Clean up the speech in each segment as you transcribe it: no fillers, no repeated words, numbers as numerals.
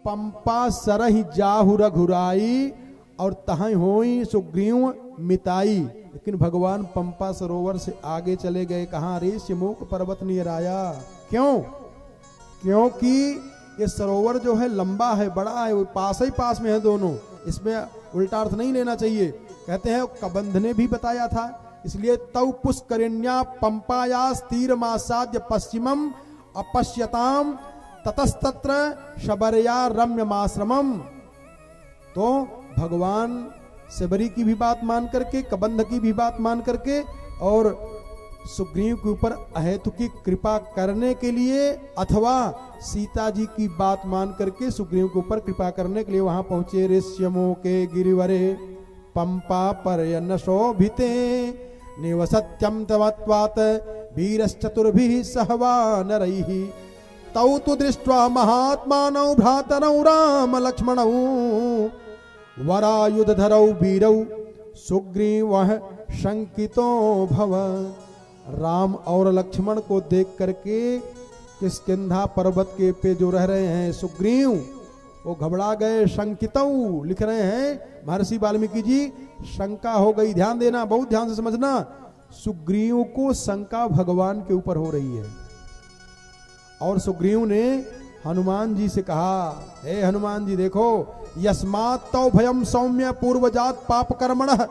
पंपा सरहि जाहु रघुराई और तहै होई सुग्रीव मिताई। लेकिन भगवान पंपा सरोवर से आगे चले गए। कहाँ? ऋष्यमुख पर्वत नियर आया। क्यों? क्योंकि ये सरोवर जो है लंबा है, बड़ा है, वो पास ही पास में है दोनों। इसमें उल्टा अर्थ नहीं लेना चाहिए। कहते हैं कबंध ने भी बताया था, इसलिए तौ पुष्करिण्या पंपाया स्थिर मासाद्य पश्चिमम अपश्यताम ततस्तत्र शबरया रम्यमाश्रमम। तो भगवान शबरी की भी बात मान करके, कबंध की भी बात मान करके और सुग्रीव के ऊपर अहेतु की कृपा करने के लिए अथवा सीता जी की बात मान करके सुग्रीव के ऊपर कृपा करने के लिए वहां पहुंचे। ऋष्यमो के गिरिवरे पंपा पर्यन्न शोभिते निवसत्यम तवत्वात् वीरश्चतुर्भिः सहवा नरैः तौ तु दृष्ट्वा महात्मानौ भ्रातरौ राम लक्ष्मणौ वरायुधधरौ वीरौ सुग्रीवः शंकितो भव। राम और लक्ष्मण को देख करके किष्किंधा पर्वत के पे जो रह रहे हैं सुग्रीव, वो घबरा गए। शंकितौ लिख रहे हैं महर्षि वाल्मीकि जी, शंका हो गई। ध्यान देना, बहुत ध्यान से समझना। सुग्रीव को शंका भगवान के ऊपर हो रही है। और सुग्रीव ने हनुमान जी से कहा, हे हनुमान जी देखो, यस्मात् तौ भयम सौम्य पूर्वजात पाप कर्मणः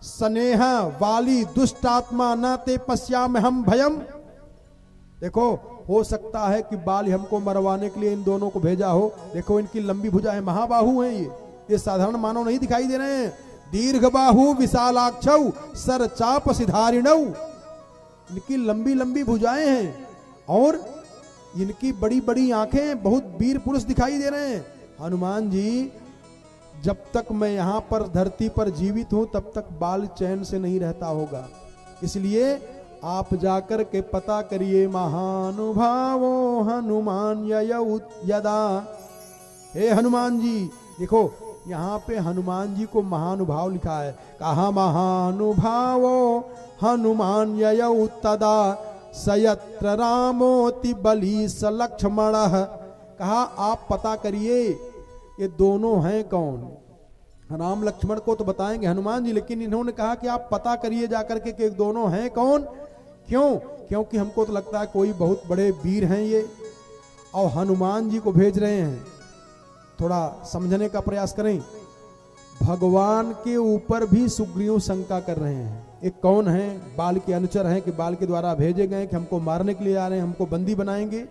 स्नेह वाली दुष्टात्मा न ते पश्याम हम भयम। देखो, हो सकता है कि बाली हमको मरवाने के लिए इन दोनों को भेजा हो। देखो इनकी लंबी भुजा है, महाबाहु हैं ये साधारण मानव नहीं दिखाई दे रहे हैं। दीर्घ बाहु विशालाक्षौ सर चाप सिधारिणौ। इनकी लंबी लंबी भुजाएं हैं और इनकी बड़ी बड़ी आंखें, बहुत वीर पुरुष दिखाई दे रहे हैं। हनुमान जी, जब तक मैं यहां पर धरती पर जीवित हूं तब तक बाल चैन से नहीं रहता होगा, इसलिए आप जाकर के पता करिए। महानुभावो हनुमान यदा। हे हनुमान जी, देखो यहाँ पे हनुमान जी को महानुभाव लिखा है। कहा महानुभावो हनुमान ययौ तदा सयत्र रामोति बलि स लक्ष्मण। कहा आप पता करिए ये दोनों हैं कौन। राम लक्ष्मण को तो बताएंगे हनुमान जी, लेकिन इन्होंने कहा कि आप पता करिए जाकर के दोनों हैं कौन। क्यों? क्योंकि हमको तो लगता है कोई बहुत बड़े वीर हैं ये, और हनुमान जी को भेज रहे हैं। थोड़ा समझने का प्रयास करें। भगवान के ऊपर भी सुग्रीव शंका कर रहे हैं। एक कौन है? बाल के अनुचर हैं कि बाल के द्वारा भेजे गए कि हमको मारने के लिए आ रहे हैं, हमको बंदी बनाएंगे।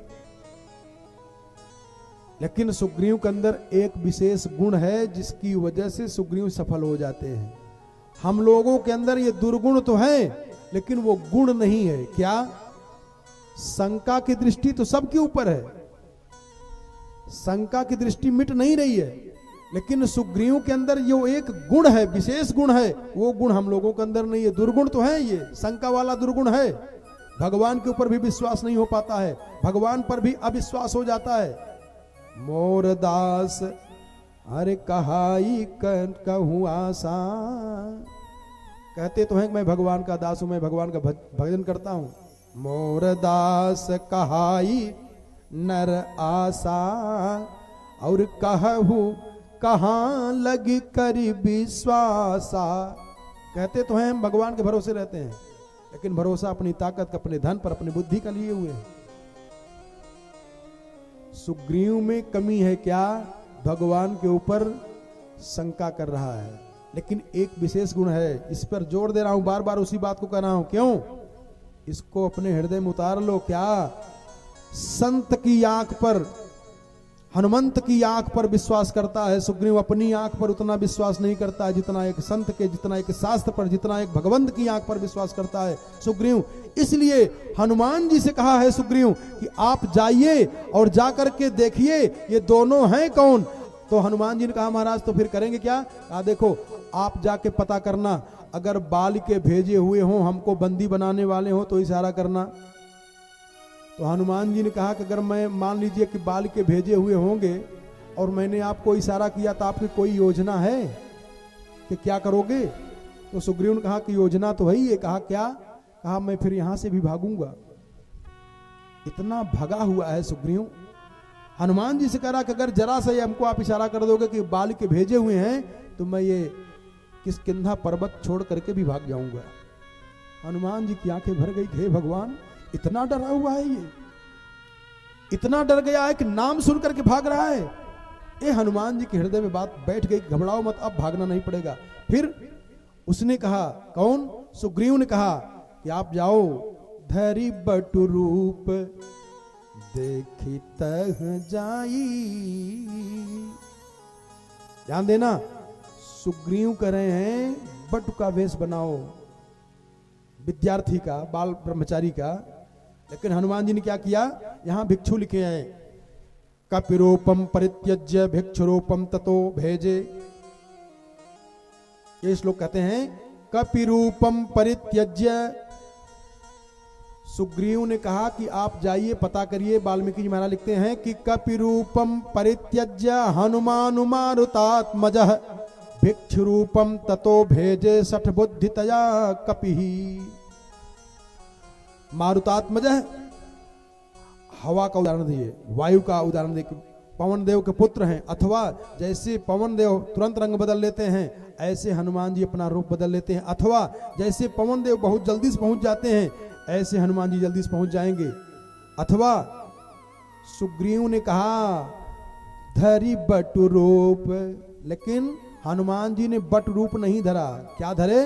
लेकिन सुग्रीव के अंदर एक विशेष गुण है जिसकी वजह से सुग्रीव सफल हो जाते हैं। हम लोगों के अंदर ये दुर्गुण तो है लेकिन वो गुण नहीं है। क्या? शंका की दृष्टि तो सबके ऊपर है, शंका की दृष्टि मिट नहीं रही है, लेकिन सुग्रीव के अंदर जो एक गुण है, विशेष गुण है, वो गुण हम लोगों के अंदर नहीं है। दुर्गुण तो है, ये शंका वाला दुर्गुण है। भगवान के ऊपर भी विश्वास नहीं हो पाता है, भगवान पर भी अविश्वास हो जाता है। मोर दास अरे कहाई कहूं आसा। कहते तो हैं कि मैं भगवान का दास हूं, मैं भगवान का भजन करता हूं। मोर दास कहाई नर आसा और कहूं कहां लग कर विश्वासा। कहते तो हैं हम भगवान के भरोसे रहते हैं, लेकिन भरोसा अपनी ताकत, अपने धन पर, अपनी बुद्धि का लिए हुए हैं। सुग्रीव में कमी है क्या? भगवान के ऊपर शंका कर रहा है। लेकिन एक विशेष गुण है, इस पर जोर दे रहा हूं, बार बार उसी बात को कह रहा हूं। क्यों? इसको अपने हृदय में उतार लो। क्या? संत की आंख पर, हनुमंत की आंख पर विश्वास करता है सुग्रीव, अपनी आंख पर उतना विश्वास नहीं करता है जितना एक संत के, जितना एक शास्त्र पर, जितना एक भगवंत की आंख पर विश्वास करता है सुग्रीव। इसलिए हनुमान जी से कहा है सुग्रीव कि आप जाइए और जाकर के देखिए ये दोनों हैं कौन। तो हनुमान जी ने कहा महाराज तो फिर करेंगे क्या? कहा देखो आप जाके पता करना, अगर बाल के भेजे हुए हों, हमको बंदी बनाने वाले हों तो इशारा करना। तो हनुमान जी ने कहा कि अगर मैं मान लीजिए कि बाल के भेजे हुए होंगे और मैंने आपको इशारा किया तो आपकी कोई योजना है कि क्या करोगे? तो सुग्रीव ने कहा कि योजना तो है ही है। कहा क्या? कहा मैं फिर यहां से भी भागूंगा। इतना भगा हुआ है सुग्रीव। हनुमान जी से कहा कि अगर जरा सा ये हमको आप इशारा कर दोगे कि बाल के भेजे हुए हैं तो मैं ये किष्किंधा पर्वत छोड़ करके भी भाग जाऊंगा। हनुमान जी की आंखें भर गई, हे भगवान, इतना डरा हुआ है ये, इतना डर गया है कि नाम सुन करके भाग रहा है। ये हनुमान जी के हृदय में बात बैठ गई, घबराओ मत, अब भागना नहीं पड़ेगा। फिर उसने कहा, कौन? सुग्रीव ने कहा कि आप जाओ, धरि बटु रूप देखी तह जाई। ध्यान देना, सुग्रीव कह रहे हैं बटु का वेश बनाओ, विद्यार्थी का, बाल ब्रह्मचारी का। लेकिन हनुमान जी ने क्या किया? यहां भिक्षु लिखे हैं, कपिरूपम परित्यज्य भिक्षुरूपम ततो भेजे। ये श्लोक कहते हैं कपिरूपम परित्यज्य। सुग्रीव ने कहा कि आप जाइए पता करिए। वाल्मीकि जी महाराज लिखते हैं कि कपिरूपम परित्यज्य हनुमानुमारुतात्मजः भिक्षुरूपम ततो भेजे सठ बुद्धितया कपिहि। मारुतात्मजः हवा का उदाहरण दिए, वायु का उदाहरण दिए, पवन देव के पुत्र हैं। अथवा जैसे पवन देव तुरंत रंग बदल लेते हैं, ऐसे हनुमान जी अपना रूप बदल लेते हैं। अथवा जैसे पवन देव बहुत जल्दी से पहुंच जाते हैं, ऐसे हनुमान जी जल्दी से पहुंच जाएंगे। अथवा सुग्रीव ने कहा धरि बटु रूप, लेकिन हनुमान जी ने बट रूप नहीं धरा। क्या धरे?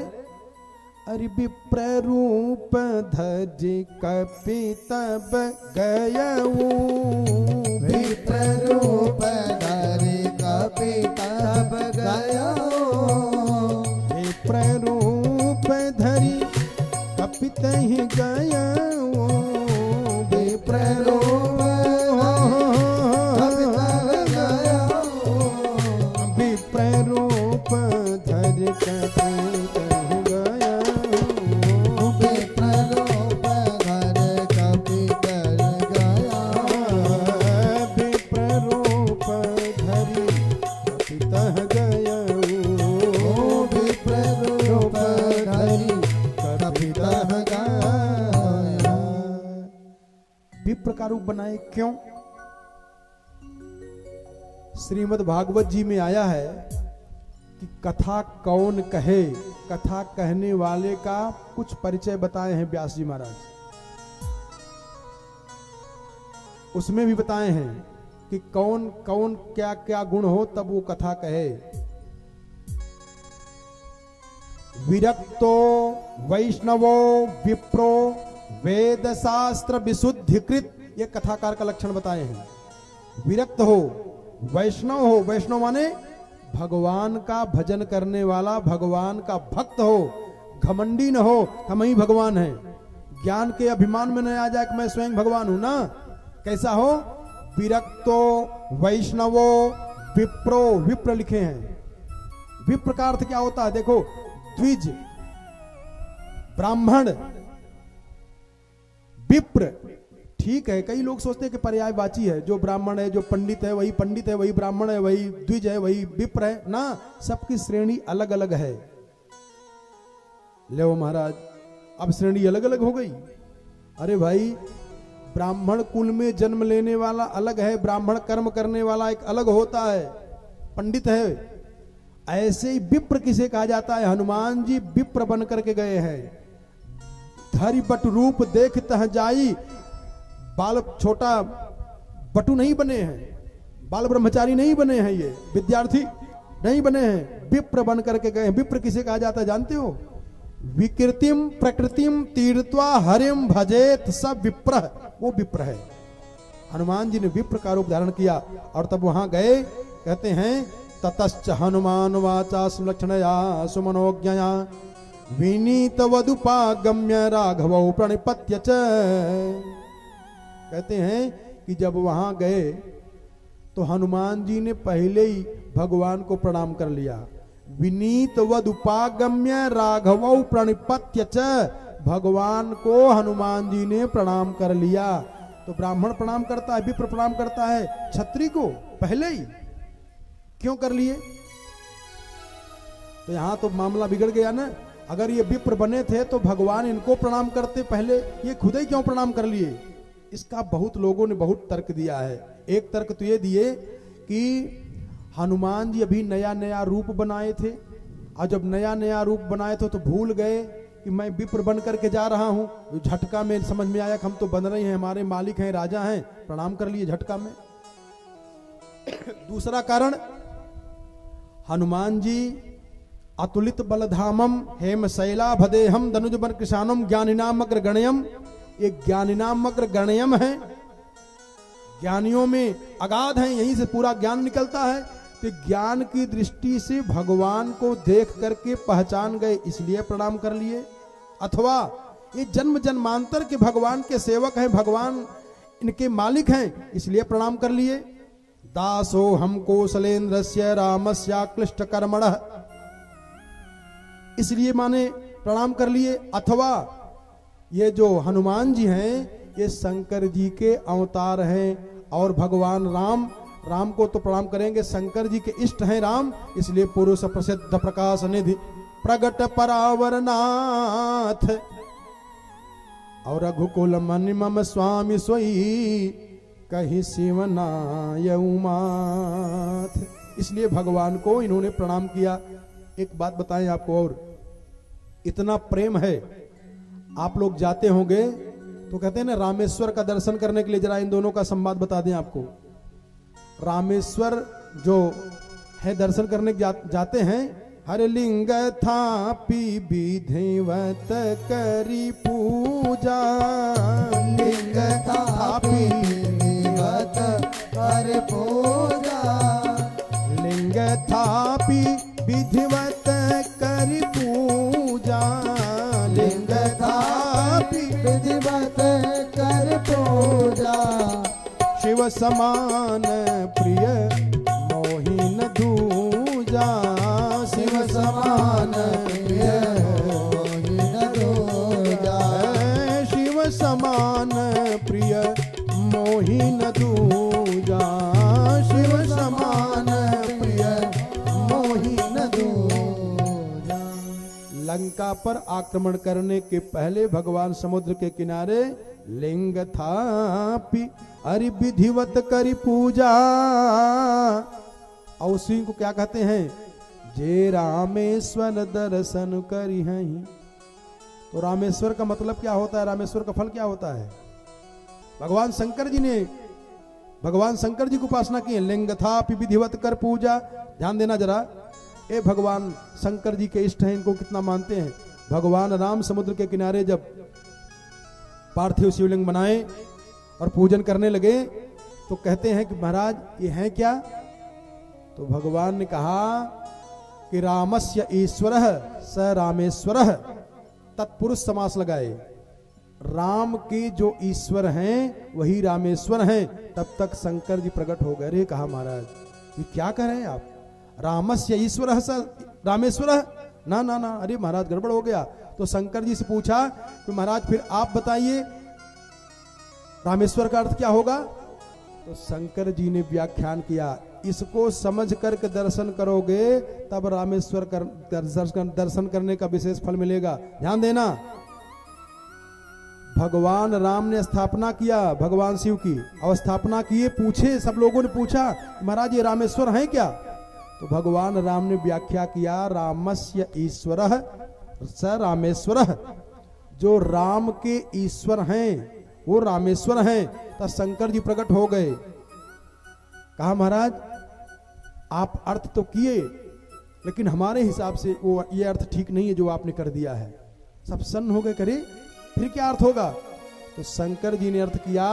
अरे विप्र रूप धज कपि तब गयऊ। विप्र रूप धरि कपि तब गयऊ। विप्र रूप धरि कपि तहि गयऊ। विप्र रूप धरि कपि गयऊ। विप्र रूप धरि कपि तहि गयऊ। विप्र रूप धरि कपि तहि गयऊ। विप्र रूप धरि कपि तहि गयऊ। विप्र रूप धरि कपि तहि गयऊ। विप्र का रूप बनाए क्यों? श्रीमद् भागवत जी में आया है कि कथा कौन कहे, कथा कहने वाले का कुछ परिचय बताए हैं व्यास जी महाराज। उसमें भी बताए हैं कि कौन कौन क्या क्या गुण हो तब वो कथा कहे। विरक्तो वैष्णवो विप्रो वेद शास्त्र विशुद्धिकृत, ये कथाकार का लक्षण बताए हैं। विरक्त हो, वैष्णव हो, वैष्णव माने भगवान का भजन करने वाला, भगवान का भक्त हो, घमंडी न हो हम ही भगवान हैं, ज्ञान के अभिमान में न आ जाए कि मैं स्वयं भगवान हूं ना। कैसा हो? विरक्तो वैष्णवो विप्रो, विप्र लिखे हैं। विप्र का अर्थ क्या होता है? देखो, द्विज, ब्राह्मण, विप्र, ठीक है। कई लोग सोचते हैं कि पर्यायवाची है, जो ब्राह्मण है, जो पंडित है वही पंडित है, वही ब्राह्मण है, वही द्विज है, वही विप्र है ना। सबकी श्रेणी अलग अलग है। ले महाराज, अब श्रेणी अलग अलग हो गई। अरे भाई, ब्राह्मण कुल में जन्म लेने वाला अलग है, ब्राह्मण कर्म करने वाला एक अलग होता है, पंडित है। ऐसे ही विप्र किसे कहा जाता है? हनुमान जी विप्र बन करके गए हैं। धरि बटु रूप देख तह जाई, बाल छोटा बटु नहीं बने हैं, बाल ब्रह्मचारी नहीं बने हैं, ये विद्यार्थी नहीं बने हैं, विप्र बन करके गए हैं। विप्र किसे कहा जाता है जानते हो? विकृतिम प्रकृतिम तीर्थवा हरिम भजेत सब विप्र, वो विप्र है। हनुमान जी ने विप्र का रूप धारण किया और तब वहां गए। कहते हैं ततश्च हनुमान वाचा सुलक्षणया सुमनोज्ञया विनीत वदुपागम्य राघवौ प्रणिपत्य च। कहते हैं कि जब वहां गए तो हनुमान जी ने पहले ही भगवान को प्रणाम कर लिया। विनीत वदुपागम्य राघवौ प्रणिपत्य च, भगवान को हनुमान जी ने प्रणाम कर लिया। तो ब्राह्मण प्रणाम करता है, विप्र प्रणाम करता है क्षत्रिय को पहले ही, क्यों कर लिए? तो यहां तो मामला बिगड़ गया ना। अगर ये विप्र बने थे तो भगवान इनको प्रणाम करते पहले, ये खुद ही क्यों प्रणाम कर लिए? इसका बहुत लोगों ने बहुत तर्क दिया है। एक तर्क तो ये दिए कि हनुमान जी अभी नया नया रूप बनाए थे, और जब नया नया रूप बनाए थे तो भूल गए कि मैं विप्र बन करके जा रहा हूं। झटका में समझ में आया कि हम तो बन रहे हैं, हमारे मालिक हैं, राजा हैं, प्रणाम कर लिए झटका में। दूसरा कारण, हनुमान जी अतुलित बलधामम हेम शैला भदेहम दनुजबर कृषानम ज्ञानिनाम अग्र गणयम, ये ज्ञानिनाम अग्र गणयम है, ज्ञानियों में अगाध है, यहीं से पूरा ज्ञान निकलता है। तो ज्ञान की दृष्टि से भगवान को देख करके पहचान गए, इसलिए प्रणाम कर लिए। अथवा ये जन्म जन्मांतर के भगवान के सेवक हैं, भगवान इनके मालिक हैं, इसलिए प्रणाम कर लिए। दासो हम कौशलेन्द्रस्य रामस्य क्लिष्ट कर्मणः, इसलिए माने प्रणाम कर लिए। अथवा ये जो हनुमान जी हैं ये शंकर जी के अवतार हैं, और भगवान राम को तो प्रणाम करेंगे, शंकर जी के इष्ट हैं राम, इसलिए पुरुष प्रसिद्ध प्रकाश निधि प्रगट परावरनाथ और रघुकुल मनि मम स्वामी सोई कहीं शिवनाय उमाथ, इसलिए भगवान को इन्होंने प्रणाम किया। एक बात बताएं आपको, और इतना प्रेम है, आप लोग जाते होंगे तो कहते हैं ना रामेश्वर का दर्शन करने के लिए, जरा इन दोनों का संवाद बता दें आपको। रामेश्वर जो है दर्शन करने जाते हैं, हर लिंग थापी विधिवत करी पूजा, लिंग थापी विधिवत कर पूजा, लिंग थापी विधिवत करी पूजा, लिंग थापी विधिवत कर पूजा, शिव समान प्रिय मोहिन दूजा, शिव समान प्रिय मोहिन दूजा, शिव समान प्रिय मोहिन दूजा, शिव समान प्रिय मोहिन दूजा। लंका पर आक्रमण करने के पहले भगवान समुद्र के किनारे लिंग थापी अरि विधिवत करी पूजा, और उसी को क्या कहते हैं, जे रामेश्वर दर्शन करी हैं। तो रामेश्वर का मतलब क्या होता है, रामेश्वर का फल क्या होता है? भगवान शंकर जी ने भगवान शंकर जी की उपासना की है, लिंग थापि विधिवत कर पूजा। ध्यान देना जरा, ये भगवान शंकर जी के इष्ट हैं, इनको कितना मानते हैं। भगवान राम समुद्र के किनारे जब पार्थिव शिवलिंग बनाए और पूजन करने लगे तो कहते हैं कि महाराज ये है क्या? तो भगवान ने कहा कि रामस्य ईश्वरः स रामेश्वरः, तत्पुरुष समास लगाए, राम के जो ईश्वर हैं वही रामेश्वर हैं। तब तक शंकर जी प्रकट हो गए। अरे कहा महाराज ये क्या कह रहे हैं आप, रामस्य ईश्वरः स रामेश्वरः, ना ना ना, अरे महाराज गड़बड़ हो गया। तो शंकर जी से पूछा कि महाराज फिर आप बताइए रामेश्वर का अर्थ क्या होगा? तो शंकर जी ने व्याख्यान किया, इसको समझ करके दर्शन करोगे तब रामेश्वर दर्शन करने का विशेष फल मिलेगा। ध्यान देना, भगवान राम ने स्थापना किया भगवान शिव की, और स्थापना किए, पूछे, सब लोगों ने पूछा महाराज ये रामेश्वर हैं क्या? तो भगवान राम ने व्याख्या किया, रामस्य ईश्वरः स रामेश्वरः, जो राम के ईश्वर हैं वो रामेश्वर हैं। तब शंकर जी प्रकट हो गए। कहा महाराज आप अर्थ तो किए, लेकिन हमारे हिसाब से वो ये अर्थ ठीक नहीं है जो आपने कर दिया है। सब सन्न हो गए, करे फिर क्या अर्थ होगा? तो शंकर जी ने अर्थ किया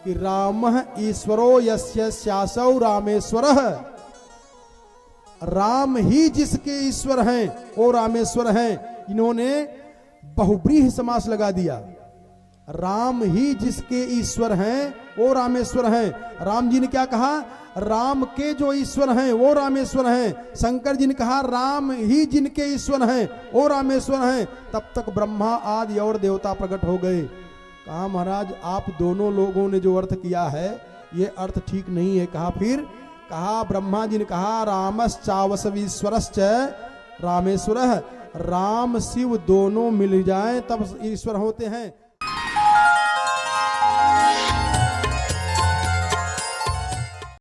कि रामः ईश्वरो यस्य स्यासौ रामेश्वरः, राम ही जिसके ईश्वर हैं वो रामेश्वर हैं। इन्होंने बहुब्रीहि समास लगा दिया, राम ही जिसके ईश्वर हैं वो रामेश्वर हैं। राम जी ने क्या कहा, राम के जो ईश्वर हैं वो रामेश्वर हैं। शंकर जी ने कहा राम ही जिनके ईश्वर हैं वो रामेश्वर हैं। तब तक ब्रह्मा आदि और देवता प्रकट हो गए। कहा महाराज आप दोनों लोगों ने जो अर्थ किया है ये अर्थ ठीक नहीं है। कहा फिर? कहा ब्रह्मा जी ने कहा रामश्चावसवीश्वरश्च रामेश्वरः, राम शिव दोनों मिल जाएं तब ईश्वर होते हैं।